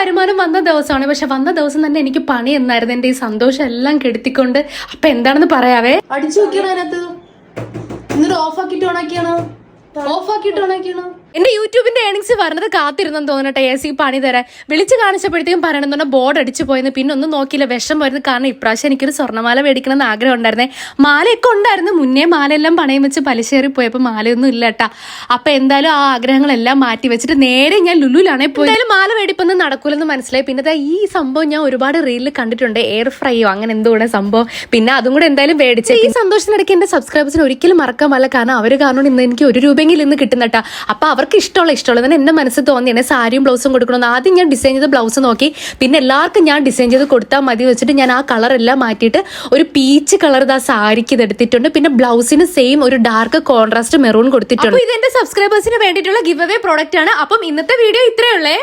വരുമാനം വന്ന ദിവസമാണ്. പക്ഷെ വന്ന ദിവസം തന്നെ എനിക്ക് പണി എന്നായിരുന്നു. എന്റെ ഈ സന്തോഷം എല്ലാം കെടുത്തിക്കൊണ്ട്. അപ്പൊ എന്താണെന്ന് പറയാവേ. അടിച്ചു നോക്കിയാണോ അതിനകത്ത്? എന്നിട്ട് ഓഫാക്കിട്ട് ഓണാക്കിയാണോ? എന്റെ യൂട്യൂബിന്റെ ഏണിങ്സ് പറഞ്ഞത് കാത്തിരുന്നെന്ന് തോന്നട്ടെ. AC പണി തരാൻ വിളിച്ച് കാണിച്ചപ്പോഴത്തേക്കും പറയണമെന്ന് പറഞ്ഞാൽ ബോർഡ് അടിച്ചു പോയെന്ന്. പിന്നെ ഒന്നും നോക്കിയില്ല, വിഷം വരുന്നത്. കാരണം ഇപ്രാവശ്യം എനിക്കൊരു സ്വർണ്ണമാല മേടിക്കണം എന്ന് ആഗ്രഹം ഉണ്ടായിരുന്നേ. മാലയൊക്കെ ഉണ്ടായിരുന്നു മുന്നേ. മാലയെല്ലാം പണയം വെച്ച് പലിശേറി പോയപ്പോൾ മാലയൊന്നും ഇല്ല കേട്ടാ. അപ്പൊ എന്തായാലും ആ ആഗ്രഹങ്ങളെല്ലാം മാറ്റി വെച്ചിട്ട് നേരെ ഞാൻ ലുലുലാണേ പോയി. എന്തായാലും മാല മേടിപ്പൊന്നും നടക്കൂലെന്ന് മനസ്സിലായി. പിന്നെ ഈ സംഭവം ഞാൻ ഒരുപാട് റീലിൽ കണ്ടിട്ടുണ്ട്. എയർ ഫ്രൈയോ അങ്ങനെ എന്തുകൂടെ സംഭവം. പിന്നെ അതും കൂടെ എന്തായാലും മേടിച്ചു. ഈ സന്തോഷത്തിനിടയ്ക്ക് എന്റെ സബ്സ്ക്രൈബേഴ്സിന് ഒരിക്കലും മറക്കാൻ പാടില്ല. കാരണം അവർ കാരണം ഇന്ന് എനിക്ക് ₹1 ഇന്ന് കിട്ടുന്നട്ടാ. അപ്പൊ അവർക്ക് ഇഷ്ടമുള്ള എന്റെ മനസ്സിൽ തോന്നിയാണ് സാരിയും ബ്ലൗസും കൊടുക്കണമെന്ന്. ആദ്യം ഞാൻ ഡിസൈൻ ചെയ്ത ബ്ലൗസ് നോക്കി. പിന്നെ എല്ലാവർക്കും ഞാൻ ഡിസൈൻ ചെയ്ത് കൊടുത്താൽ മതി വെച്ചിട്ട് ഞാൻ ആ കളർ എല്ലാം മാറ്റിയിട്ട് ഒരു പീച്ച് കളർ സാരിക്ക് ഇത് എടുത്തിട്ടുണ്ട്. പിന്നെ ബ്ലൗസിന് സെയിം ഒരു ഡാർക്ക് കോൺട്രാസ്റ്റ് മെറൂൺ കൊടുത്തിട്ടുണ്ട്. ഇത് എന്റെ സബ്സ്ക്രൈബേഴ്സിന് വേണ്ടിയിട്ടുള്ള ഗിവ് അവേ പ്രോഡക്റ്റ് ആണ്. അപ്പം ഇന്നത്തെ വീഡിയോ ഇത്രയേ ഉള്ളേ.